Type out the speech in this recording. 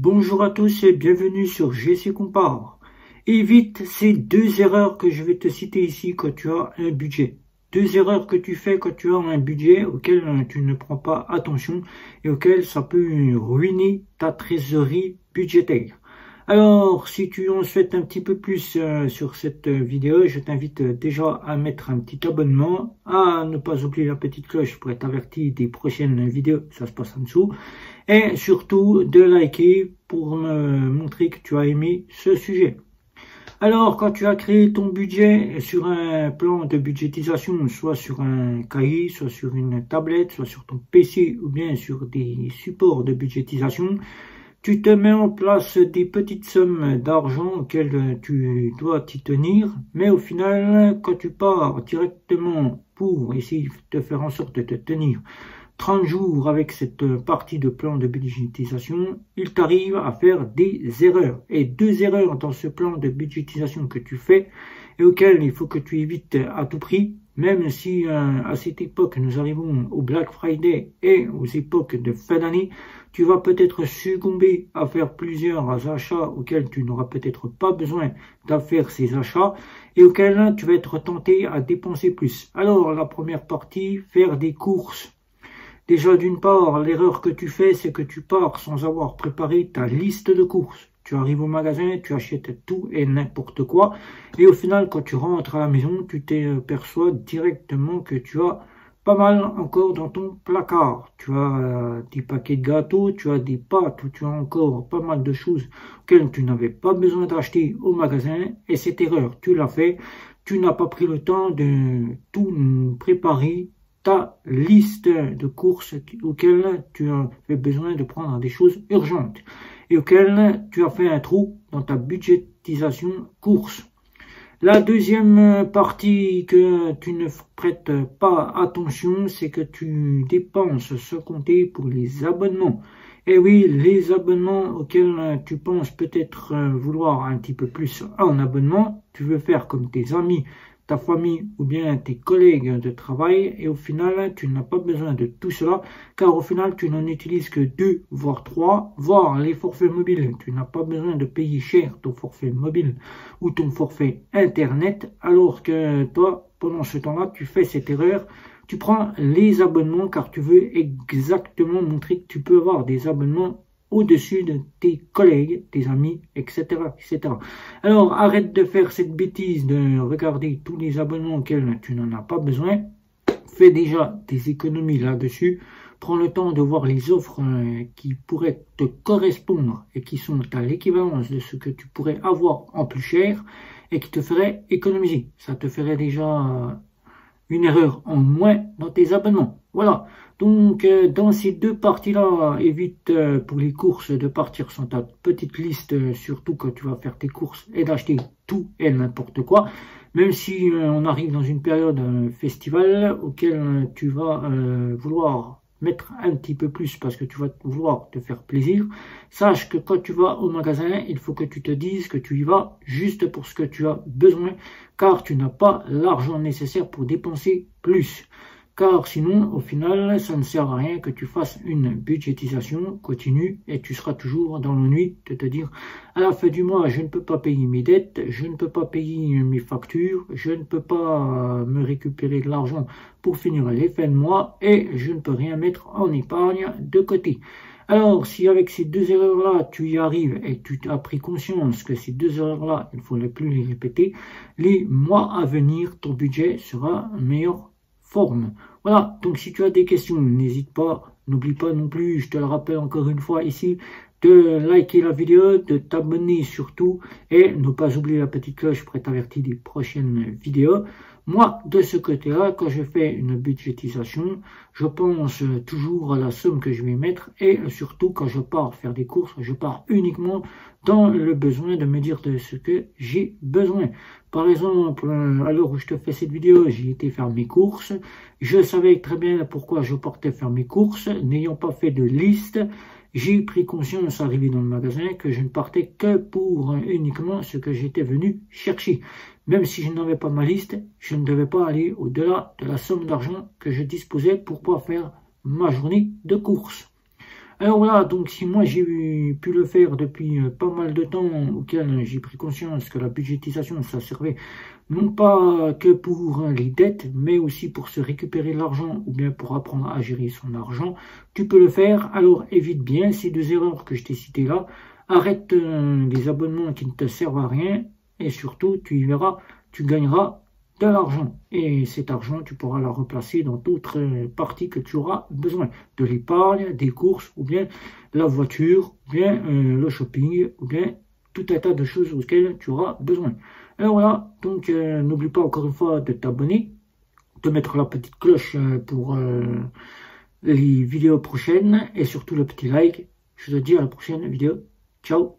Bonjour à tous et bienvenue sur GC Compare. Évite ces deux erreurs que je vais te citer ici quand tu as un budget. Deux erreurs que tu fais quand tu as un budget auquel tu ne prends pas attention et auquel ça peut ruiner ta trésorerie budgétaire. Alors, si tu en souhaites un petit peu plus sur cette vidéo, je t'invite déjà à mettre un petit abonnement, à ne pas oublier la petite cloche pour être averti des prochaines vidéos, ça se passe en dessous, et surtout de liker pour me montrer que tu as aimé ce sujet. Alors, quand tu as créé ton budget sur un plan de budgétisation, soit sur un cahier, soit sur une tablette, soit sur ton PC ou bien sur des supports de budgétisation, tu te mets en place des petites sommes d'argent auxquelles tu dois t'y tenir, mais au final, quand tu pars directement pour essayer de te faire en sorte de te tenir 30 jours avec cette partie de plan de budgétisation, il t'arrive à faire des erreurs. Et deux erreurs dans ce plan de budgétisation que tu fais et auxquelles il faut que tu évites à tout prix, même si à cette époque nous arrivons au Black Friday et aux époques de fin d'année, tu vas peut-être succomber à faire plusieurs achats auxquels tu n'auras peut-être pas besoin de faire ces achats et auxquels tu vas être tenté à dépenser plus. Alors la première partie, faire des courses. Déjà, d'une part, l'erreur que tu fais, c'est que tu pars sans avoir préparé ta liste de courses. Tu arrives au magasin, tu achètes tout et n'importe quoi. Et au final, quand tu rentres à la maison, tu t'aperçois directement que tu as pas mal encore dans ton placard. Tu as des paquets de gâteaux, tu as des pâtes, tu as encore pas mal de choses auxquelles tu n'avais pas besoin d'acheter au magasin. Et cette erreur, tu l'as fait. Tu n'as pas pris le temps de tout préparer. Ta liste de courses auxquelles tu as fait besoin de prendre des choses urgentes et auxquelles tu as fait un trou dans ta budgétisation courses. La deuxième partie que tu ne prêtes pas attention, c'est que tu dépenses ce compter pour les abonnements. Et oui, les abonnements auxquels tu penses peut-être vouloir un petit peu plus en abonnement, tu veux faire comme tes amis, ta famille ou bien tes collègues de travail et au final tu n'as pas besoin de tout cela car au final tu n'en utilises que 2 voire 3 voire les forfaits mobiles. Tu n'as pas besoin de payer cher ton forfait mobile ou ton forfait internet alors que toi pendant ce temps-là tu fais cette erreur. Tu prends les abonnements car tu veux exactement montrer que tu peux avoir des abonnements au-dessus de tes collègues, tes amis, etc., etc. Alors, arrête de faire cette bêtise de regarder tous les abonnements auxquels tu n'en as pas besoin. Fais déjà des économies là-dessus. Prends le temps de voir les offres qui pourraient te correspondre et qui sont à l'équivalence de ce que tu pourrais avoir en plus cher et qui te feraient économiser. Ça te ferait déjà une erreur en moins dans tes abonnements. Voilà. Donc, dans ces deux parties-là, évite pour les courses de partir sans ta petite liste, surtout quand tu vas faire tes courses et d'acheter tout et n'importe quoi. Même si on arrive dans une période festivale auquel tu vas vouloir mettre un petit peu plus parce que tu vas vouloir te faire plaisir. Sache que quand tu vas au magasin, il faut que tu te dises que tu y vas juste pour ce que tu as besoin, car tu n'as pas l'argent nécessaire pour dépenser plus. Car sinon, au final, ça ne sert à rien que tu fasses une budgétisation continue et tu seras toujours dans l'ennui de te dire à la fin du mois, je ne peux pas payer mes dettes, je ne peux pas payer mes factures, je ne peux pas me récupérer de l'argent pour finir les fins de mois et je ne peux rien mettre en épargne de côté. Alors, si avec ces deux erreurs-là, tu y arrives et tu as pris conscience que ces deux erreurs-là, il ne faut plus les répéter, les mois à venir, ton budget sera meilleur forme. Voilà, donc si tu as des questions, n'hésite pas, n'oublie pas non plus, je te le rappelle encore une fois ici, de liker la vidéo, de t'abonner surtout et ne pas oublier la petite cloche pour être averti des prochaines vidéos. Moi, de ce côté-là, quand je fais une budgétisation, je pense toujours à la somme que je vais mettre et surtout quand je pars faire des courses, je pars uniquement dans le besoin de me dire de ce que j'ai besoin. Par exemple, à l'heure où je te fais cette vidéo, j'ai été faire mes courses. Je savais très bien pourquoi je partais faire mes courses, n'ayant pas fait de liste. J'ai pris conscience, arrivé dans le magasin, que je ne partais que pour uniquement ce que j'étais venu chercher. Même si je n'avais pas ma liste, je ne devais pas aller au-delà de la somme d'argent que je disposais pour pouvoir faire ma journée de course. Alors voilà, donc si moi j'ai pu le faire depuis pas mal de temps, auquel j'ai pris conscience que la budgétisation, ça servait non pas que pour les dettes, mais aussi pour se récupérer de l'argent ou bien pour apprendre à gérer son argent, tu peux le faire. Alors évite bien ces deux erreurs que je t'ai citées là. Arrête les abonnements qui ne te servent à rien et surtout, tu y verras, tu gagneras de l'argent. Et cet argent, tu pourras la replacer dans d'autres parties que tu auras besoin. De l'épargne, des courses, ou bien la voiture, ou bien le shopping, ou bien tout un tas de choses auxquelles tu auras besoin. Alors voilà, donc n'oublie pas encore une fois de t'abonner, de mettre la petite cloche pour les vidéos prochaines, et surtout le petit like. Je te dis à la prochaine vidéo. Ciao!